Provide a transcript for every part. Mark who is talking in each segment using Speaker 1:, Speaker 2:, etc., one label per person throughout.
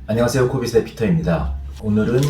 Speaker 1: 안녕하세요. 코비스의 피터입니다. 오늘은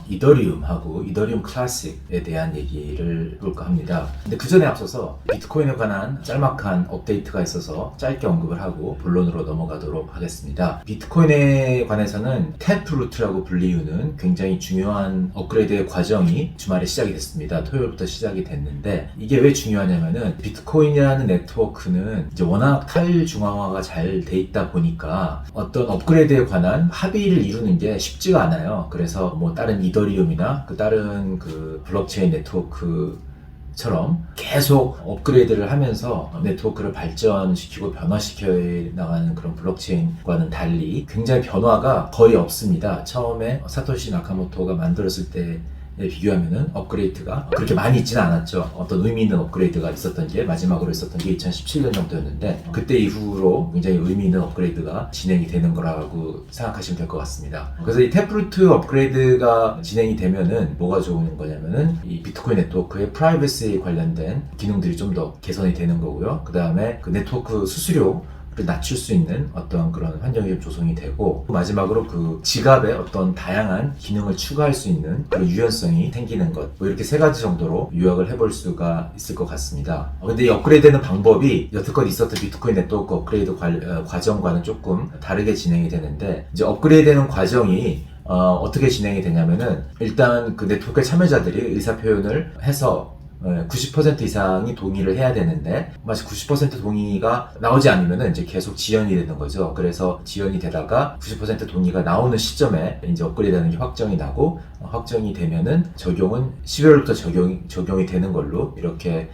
Speaker 1: 이더리움하고 이더리움 클래식에 대한 얘기를 해볼까 합니다. 근데 그 전에 앞서서 비트코인에 관한 짤막한 업데이트가 있어서 짧게 언급을 하고 본론으로 넘어가도록 하겠습니다. 비트코인에 관해서는 태프루트라고 불리우는 굉장히 중요한 업그레이드의 과정이 주말에 시작이 됐습니다. 토요일부터 시작이 됐는데 이게 왜 중요하냐면은 비트코인이라는 네트워크는 이제 워낙 탈중앙화가 잘 돼 있다 보니까 어떤 업그레이드에 관한 합의를 이루는 게 쉽지가 않아요. 그래서 뭐 다른 이더리움이나 다른 블록체인 네트워크처럼 계속 업그레이드를 하면서 네트워크를 발전시키고 변화시켜 나가는 그런 블록체인과는 달리 굉장히 변화가 거의 없습니다. 처음에 사토시 나카모토가 만들었을 때 비교하면은 업그레이드가 그렇게 많이 있지는 않았죠. 어떤 의미 있는 업그레이드가 있었던 게 마지막으로 있었던 게 2017년 정도였는데 그때 이후로 굉장히 의미 있는 업그레이드가 진행이 되는 거라고 생각하시면 될 것 같습니다. 그래서 이 태프루트 업그레이드가 진행이 되면은 뭐가 좋은 거냐면은 이 비트코인 네트워크의 프라이버시 관련된 기능들이 좀 더 개선이 되는 거고요. 그 다음에 그 네트워크 수수료 낮출 수 있는 어떤 그런 환경이 좀 조성이 되고 마지막으로 그 지갑에 어떤 다양한 기능을 추가할 수 있는 그런 유연성이 생기는 것 뭐 이렇게 세 가지 정도로 요약을 해볼 수가 있을 것 같습니다. 근데 이 업그레이드되는 방법이 여태껏 있었던 비트코인 네트워크 업그레이드 과정과는 조금 다르게 진행이 되는데 이제 업그레이드되는 과정이 어떻게 진행이 되냐면은 일단 그 네트워크 참여자들이 의사표현을 해서 90% 이상이 동의를 해야 되는데 마치 90% 동의가 나오지 않으면 이제 계속 지연이 되는 거죠. 그래서 지연이 되다가 90% 동의가 나오는 시점에 이제 업그레이드하는 게 확정이 나고 확정이 되면은 적용은 12월부터 적용이 되는 걸로 이렇게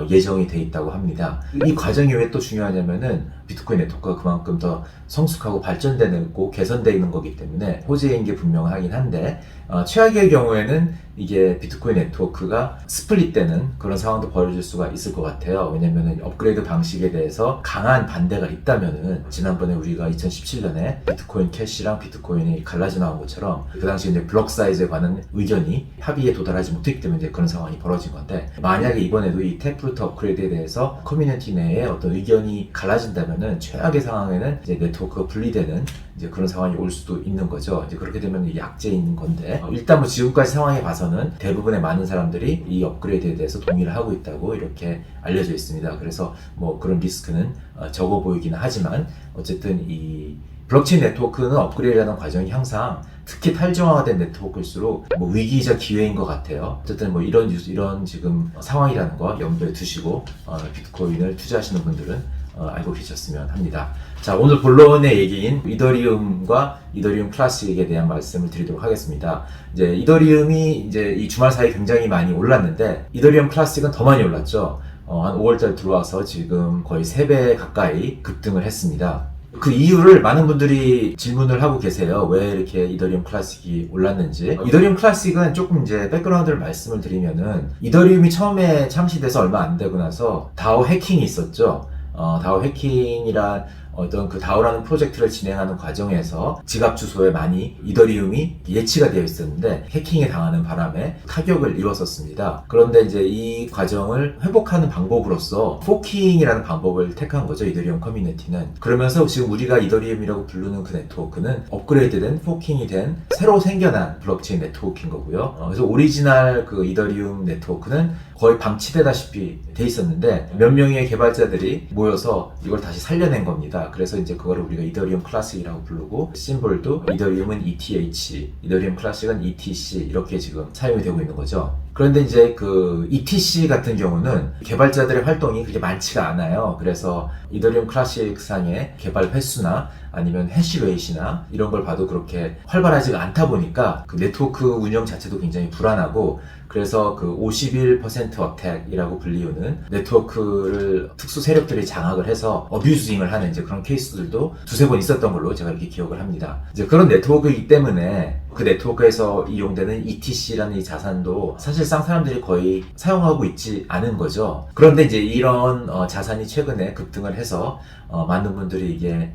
Speaker 1: 예정이 돼 있다고 합니다. 이 과정이 왜 또 중요하냐면은 비트코인 네트워크가 그만큼 더 성숙하고 발전되고 개선되어 있는 거기 때문에 호재인 게 분명하긴 한데 최악의 경우에는 이게 비트코인 네트워크가 스플릿되는 그런 상황도 벌어질 수가 있을 것 같아요. 왜냐면은 업그레이드 방식에 대해서 강한 반대가 있다면은 지난번에 우리가 2017년에 비트코인 캐시랑 비트코인이 갈라져 나온 것처럼 그 당시 이제 블록 사이즈에 관한 의견이 합의에 도달하지 못했기 때문에 이제 그런 상황이 벌어진 건데 만약에 이번에도 이 태프루트 업그레이드에 대해서 커뮤니티 내에 어떤 의견이 갈라진다면은 최악의 상황에는 이제 네트워크가 분리되는 이제 그런 상황이 올 수도 있는 거죠. 이제 그렇게 되면 약재인 건데 일단 뭐 지금까지 상황에 봐서는 대부분의 많은 사람들이 이 업그레이드에 대해서 동의를 하고 있다고 이렇게 알려져 있습니다. 그래서 뭐 그런 리스크는 적어 보이기는 하지만 어쨌든 이 블록체인 네트워크는 업그레이드하는 과정이 항상 특히 탈중앙화된 네트워크일수록 뭐 위기이자 기회인 것 같아요. 어쨌든 뭐 이런 지금 상황이라는 거 염두에 두시고 비트코인을 투자하시는 분들은 알고 계셨으면 합니다. 자, 오늘 본론의 얘기인 이더리움과 이더리움 클래식에 대한 말씀을 드리도록 하겠습니다. 이제 이더리움이 이제 이 주말 사이 굉장히 많이 올랐는데 이더리움 클래식은 더 많이 올랐죠. 한 5월달 들어와서 지금 거의 3배 가까이 급등을 했습니다. 그 이유를 많은 분들이 질문을 하고 계세요. 왜 이렇게 이더리움 클래식이 올랐는지. 이더리움 클래식은 조금 이제 백그라운드를 말씀을 드리면은 이더리움이 처음에 창시돼서 얼마 안 되고 나서 다오 해킹이 있었죠. 다오 해킹이란 어떤 그 다오라는 프로젝트를 진행하는 과정에서 지갑 주소에 많이 이더리움이 예치가 되어 있었는데 해킹에 당하는 바람에 타격을 입었었습니다. 그런데 이제 이 과정을 회복하는 방법으로서 포킹이라는 방법을 택한 거죠. 이더리움 커뮤니티는. 그러면서 지금 우리가 이더리움이라고 부르는 그 네트워크는 업그레이드된 포킹이 된 새로 생겨난 블록체인 네트워크인 거고요. 그래서 오리지널 그 이더리움 네트워크는 거의 방치되다시피 돼 있었는데 몇 명의 개발자들이 모여서 이걸 다시 살려낸 겁니다. 그래서 이제 그거를 우리가 이더리움 클래식이라고 부르고 심볼도 이더리움은 ETH, 이더리움 클래식은 ETC 이렇게 지금 사용이 되고 있는 거죠. 그런데 이제 그 ETC 같은 경우는 개발자들의 활동이 그렇게 많지가 않아요. 그래서 이더리움 클래식 상의 개발 횟수나 아니면 해시레이트나 이런 걸 봐도 그렇게 활발하지가 않다 보니까 그 네트워크 운영 자체도 굉장히 불안하고 그래서 그 51% 어택이라고 불리우는 네트워크를 특수 세력들이 장악을 해서 어뷰징을 하는 이제 그런 케이스들도 두세 번 있었던 걸로 제가 이렇게 기억을 합니다. 이제 그런 네트워크이기 때문에 그 네트워크에서 이용되는 ETC라는 이 자산도 사실상 사람들이 거의 사용하고 있지 않은 거죠. 그런데 이제 이런 자산이 최근에 급등을 해서 많은 분들이 이게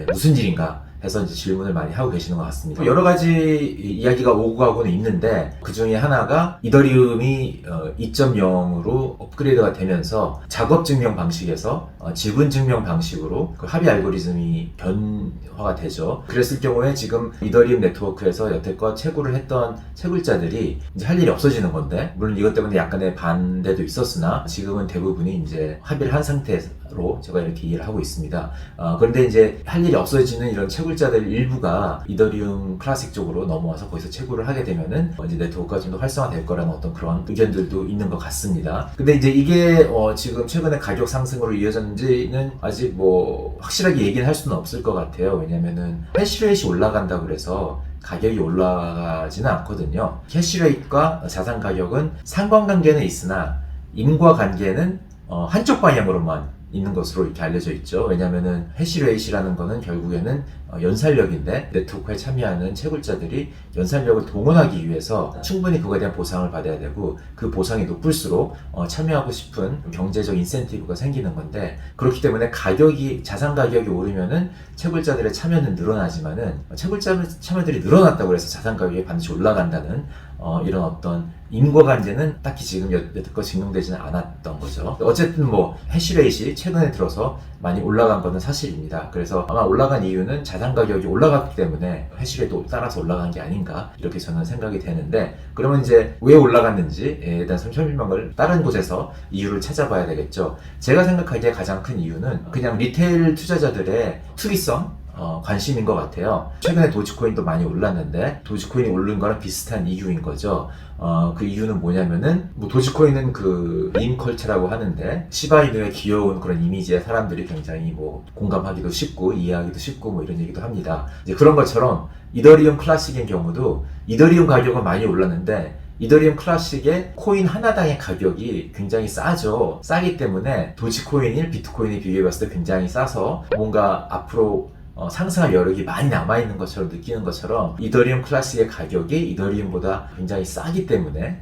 Speaker 1: 무슨 일인가 해서 이제 질문을 많이 하고 계시는 것 같습니다. 여러 가지 이야기가 오고 가고는 있는데 그 중에 하나가 이더리움이 2.0으로 업그레이드가 되면서 작업 증명 방식에서 지분 증명 방식으로 그 합의 알고리즘이 변화가 되죠. 그랬을 경우에 지금 이더리움 네트워크에서 여태껏 채굴을 했던 채굴자들이 이제 할 일이 없어지는 건데, 물론 이것 때문에 약간의 반대도 있었으나 지금은 대부분이 이제 합의를 한 상태로 제가 이렇게 이해를 하고 있습니다. 그런데 이제 할 일이 없어지는 이런 채굴자들 일부가 이더리움 클래식 쪽으로 넘어와서 거기서 채굴을 하게 되면은 이제 네트워크가 좀 더 활성화될 거라는 어떤 그런 의견들도 있는 것 같습니다. 근데 이제 이게 지금 최근에 가격 상승으로 이어졌는지는 아직 뭐 확실하게 얘기는 할 수는 없을 것 같아요. 왜냐면은 해시레이트이 올라간다 그래서 가격이 올라가지는 않거든요. 캐시레이트과 자산 가격은 상관관계는 있으나 인과관계는 한쪽 방향으로만 있는 것으로 이렇게 알려져 있죠. 왜냐면은 해시레이트라는 거는 결국에는 연산력인데, 네트워크에 참여하는 채굴자들이 연산력을 동원하기 위해서 충분히 그거에 대한 보상을 받아야 되고, 그 보상이 높을수록 참여하고 싶은 경제적 인센티브가 생기는 건데, 그렇기 때문에 자산 가격이 오르면은 채굴자들의 참여는 늘어나지만은 채굴자 참여들이 늘어났다고 해서 자산 가격이 반드시 올라간다는 이런 어떤 인과관계는 딱히 지금 여태껏 증명되지는 않았던 거죠. 어쨌든 뭐 해시레이트이 최근에 들어서 많이 올라간 것은 사실입니다. 그래서 아마 올라간 이유는 자산 가격이 올라갔기 때문에 해시레이트도 따라서 올라간 게 아닌가, 이렇게 저는 생각이 되는데, 그러면 이제 왜 올라갔는지에 대한 설명을 다른 곳에서 이유를 찾아봐야 되겠죠. 제가 생각하기에 가장 큰 이유는 그냥 리테일 투자자들의 투기성, 관심인 것 같아요. 최근에 도지코인도 많이 올랐는데 도지코인이 오른 거랑 비슷한 이유인 거죠. 그 이유는 뭐냐면은, 뭐 도지코인은 그 밈컬처라고 하는데 시바이누의 귀여운 그런 이미지에 사람들이 굉장히 뭐 공감하기도 쉽고 이해하기도 쉽고 뭐 이런 얘기도 합니다. 이제 그런 것처럼 이더리움 클래식의 경우도 이더리움 가격은 많이 올랐는데 이더리움 클래식의 코인 하나당의 가격이 굉장히 싸죠. 싸기 때문에 도지코인이 비트코인에 비교해봤을 때 굉장히 싸서 뭔가 앞으로 상승할 여력이 많이 남아있는 것처럼 느끼는 것처럼, 이더리움 클래식의 가격이 이더리움보다 굉장히 싸기 때문에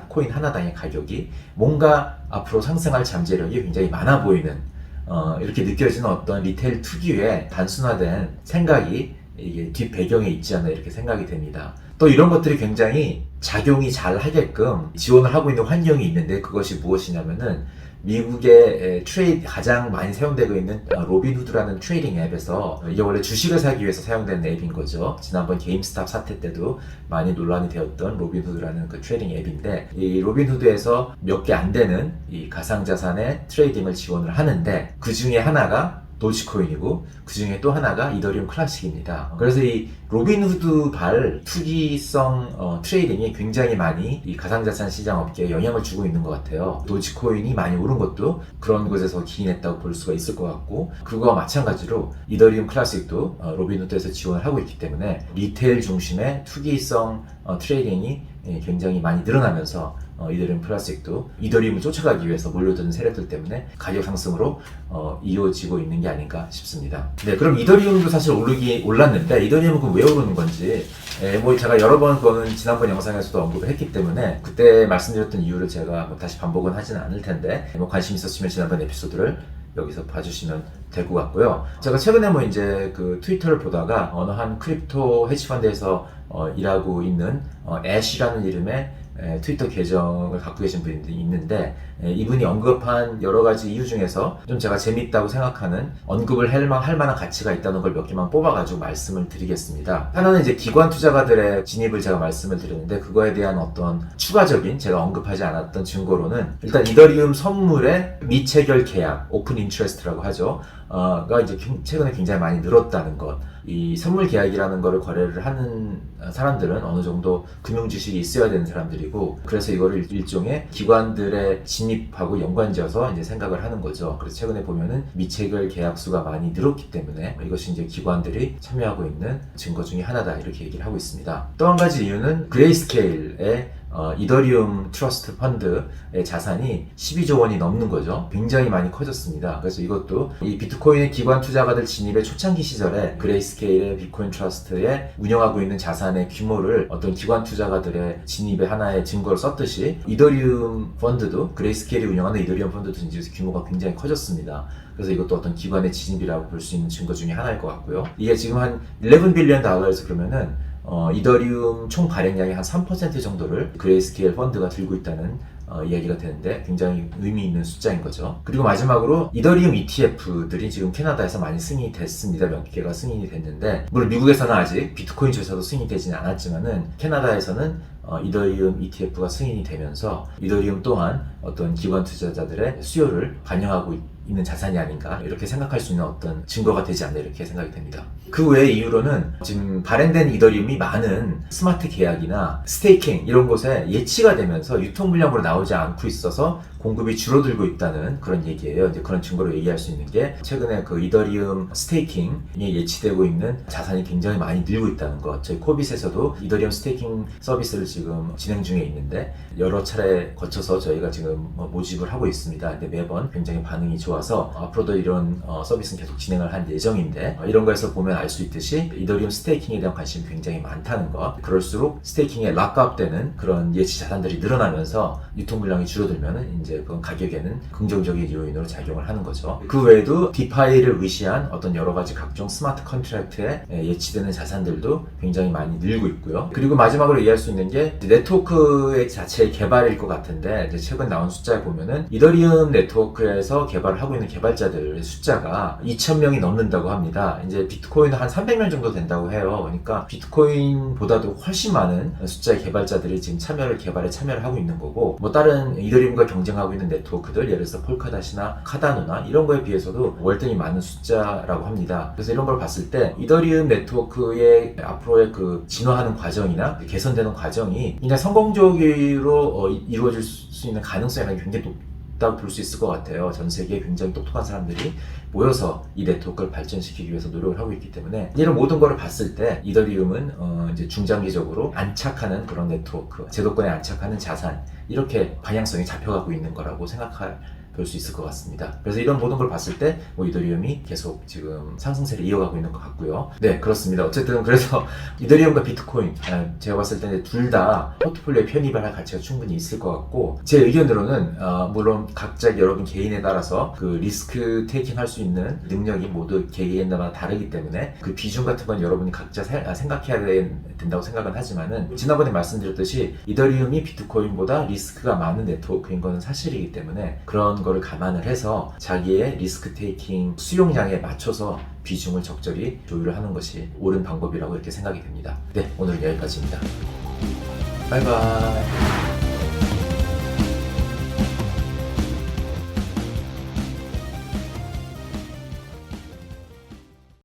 Speaker 1: 코인 하나당의 가격이 뭔가 앞으로 상승할 잠재력이 굉장히 많아 보이는, 이렇게 느껴지는 어떤 리테일 특유의 단순화된 생각이 이게 뒷 배경에 있지 않나, 이렇게 생각이 됩니다. 또 이런 것들이 굉장히 작용이 잘 하게끔 지원을 하고 있는 환경이 있는데, 그것이 무엇이냐면은 미국의 가장 많이 사용되고 있는 로빈후드라는 트레이딩 앱에서, 이게 원래 주식을 사기 위해서 사용되는 앱인 거죠. 지난번 게임스탑 사태 때도 많이 논란이 되었던 로빈후드라는 그 트레이딩 앱인데, 이 로빈후드에서 몇 개 안 되는 이 가상자산의 트레이딩을 지원을 하는데, 그 중에 하나가 도지코인이고 그 중에 또 하나가 이더리움 클래식입니다. 그래서 이 로빈후드발 투기성 트레이딩이 굉장히 많이 이 가상자산 시장 업계에 영향을 주고 있는 것 같아요. 도지코인이 많이 오른 것도 그런 곳에서 기인했다고 볼 수가 있을 것 같고, 그거와 마찬가지로 이더리움 클래식도 로빈후드에서 지원을 하고 있기 때문에 리테일 중심의 투기성 트레이딩이 굉장히 많이 늘어나면서 이더리움 클래식도 이더리움을 쫓아가기 위해서 몰려드는 세력들 때문에 가격 상승으로 이어지고 있는 게 아닌가 싶습니다. 네, 그럼 이더리움도 사실 올랐는데 이더리움은 그럼 왜 오르는 건지, 뭐 제가 여러 번 그거는 지난번 영상에서도 언급을 했기 때문에 그때 말씀드렸던 이유를 제가 뭐 다시 반복은 하지는 않을 텐데, 뭐 관심 있었으면 지난번 에피소드를 여기서 봐주시면 될 것 같고요. 제가 최근에 뭐 이제 그 트위터를 보다가 어느 한 크립토 헤지펀드에서 일하고 있는 애쉬라는 이름의 트위터 계정을 갖고 계신 분이 있는데, 이분이 언급한 여러 가지 이유 중에서 좀 제가 재밌다고 생각하는, 언급을 할 만한 가치가 있다는 걸 몇 개만 뽑아가지고 말씀을 드리겠습니다. 하나는 이제 기관 투자가들의 진입을 제가 말씀을 드렸는데, 그거에 대한 어떤 추가적인 제가 언급하지 않았던 증거로는, 일단 이더리움 선물의 미체결 계약, 오픈 인트레스트라고 하죠. 가 이제 최근에 굉장히 많이 늘었다는 것. 이 선물 계약이라는 거를 거래를 하는 사람들은 어느 정도 금융 지식이 있어야 되는 사람들이고, 그래서 이거를 일종의 기관들의 진입하고 연관지어서 이제 생각을 하는 거죠. 그래서 최근에 보면은 미체결 계약수가 많이 늘었기 때문에 이것이 이제 기관들이 참여하고 있는 증거 중에 하나다, 이렇게 얘기를 하고 있습니다. 또 한 가지 이유는 그레이스케일의 이더리움 트러스트 펀드의 자산이 12조 원이 넘는 거죠. 굉장히 많이 커졌습니다. 그래서 이것도 이 비트코인의 기관 투자가들 진입의 초창기 시절에 그레이스케일의 비트코인 트러스트에 운영하고 있는 자산의 규모를 어떤 기관 투자가들의 진입의 하나의 증거로 썼듯이 이더리움 펀드도 그레이스케일이 운영하는 이더리움 펀드도 이제 규모가 굉장히 커졌습니다. 그래서 이것도 어떤 기관의 진입이라고 볼 수 있는 증거 중에 하나일 것 같고요. 이게 지금 한 11 빌리언 달러에서 그러면은 이더리움 총 발행량의 한 3% 정도를 그레이스케일 펀드가 들고 있다는 이야기가 되는데 굉장히 의미 있는 숫자인 거죠. 그리고 마지막으로 이더리움 ETF들이 지금 캐나다에서 많이 승인이 됐습니다. 몇 개가 승인이 됐는데 물론 미국에서는 아직 비트코인 조사도 승인이 되지는 않았지만은 캐나다에서는 이더리움 ETF가 승인이 되면서 이더리움 또한 어떤 기관 투자자들의 수요를 반영하고 있는 자산이 아닌가 이렇게 생각할 수 있는 어떤 증거가 되지 않나 이렇게 생각이 됩니다. 그 외의 이유로는 지금 발행된 이더리움이 많은 스마트 계약이나 스테이킹 이런 곳에 예치가 되면서 유통 물량으로 나오지 않고 있어서 공급이 줄어들고 있다는 그런 얘기예요. 이제 그런 증거로 얘기할 수 있는 게 최근에 그 이더리움 스테이킹에 예치되고 있는 자산이 굉장히 많이 늘고 있다는 것. 저희 코빗에서도 이더리움 스테이킹 서비스를 지금 진행 중에 있는데 여러 차례 거쳐서 저희가 지금 모집을 하고 있습니다. 근데 매번 굉장히 반응이 좋아서 앞으로도 이런 서비스는 계속 진행을 할 예정인데 이런 거에서 보면 알 수 있듯이 이더리움 스테이킹에 대한 관심이 굉장히 많다는 것. 그럴수록 스테이킹에 락업되는 그런 예치 자산들이 늘어나면서 유통 물량이 줄어들면은 이제 그건 가격에는 긍정적인 요인으로 작용을 하는 거죠. 그 외에도 디파이를 의시한 어떤 여러 가지 각종 스마트 컨트랙트에 예치되는 자산들도 굉장히 많이 늘고 있고요. 그리고 마지막으로 얘기할 수 있는 게 네트워크의 자체의 개발일 것 같은데 이제 최근 나온 숫자에 보면은 이더리움 네트워크에서 개발을 하고 있는 개발자들의 숫자가 2,000명이 넘는다고 합니다. 이제 비트코인은 한 300명 정도 된다고 해요. 그러니까 비트코인보다도 훨씬 많은 숫자의 개발자들이 지금 개발에 참여를 하고 있는 거고 뭐 다른 이더리움과 경쟁하고 있는 네트워크들 예를 들어서 폴카닷이나 카다노나 이런 거에 비해서도 월등히 많은 숫자라고 합니다. 그래서 이런 걸 봤을 때 이더리움 네트워크의 앞으로의 그 진화하는 과정이나 개선되는 과정이 굉장히 성공적으로 이루어질 수 있는 가능성이 굉장히 높다고 볼 수 있을 것 같아요. 전 세계에 굉장히 똑똑한 사람들이 모여서 이 네트워크를 발전시키기 위해서 노력을 하고 있기 때문에 이런 모든 거를 봤을 때 이더리움은 이제 중장기적으로 안착하는 그런 네트워크, 제도권에 안착하는 자산 이렇게 방향성이 잡혀가고 있는 거라고 볼 수 있을 것 같습니다. 그래서 이런 모든 걸 봤을 때 이더리움이 계속 지금 상승세를 이어가고 있는 것 같고요. 네, 그렇습니다. 어쨌든 그래서 이더리움과 비트코인 제가 봤을 때는 둘 다 포트폴리오에 편입을 할 가치가 충분히 있을 것 같고 제 의견으로는 물론 각자 여러분 개인에 따라서 그 리스크 테이킹 할 수 있는 능력이 모두 개인마다 다르기 때문에 그 비중 같은 건 여러분이 각자 생각해야 된다고 생각은 하지만은 지난번에 말씀드렸듯이 이더리움이 비트코인보다 리스크가 많은 네트워크인 거는 사실이기 때문에 그런 거를 감안을 해서 자기의 리스크 테이킹 수용량에 맞춰서 비중을 적절히 조율을 하는 것이 옳은 방법이라고 이렇게 생각이 됩니다. 네, 오늘은 여기까지입니다. 바이바이.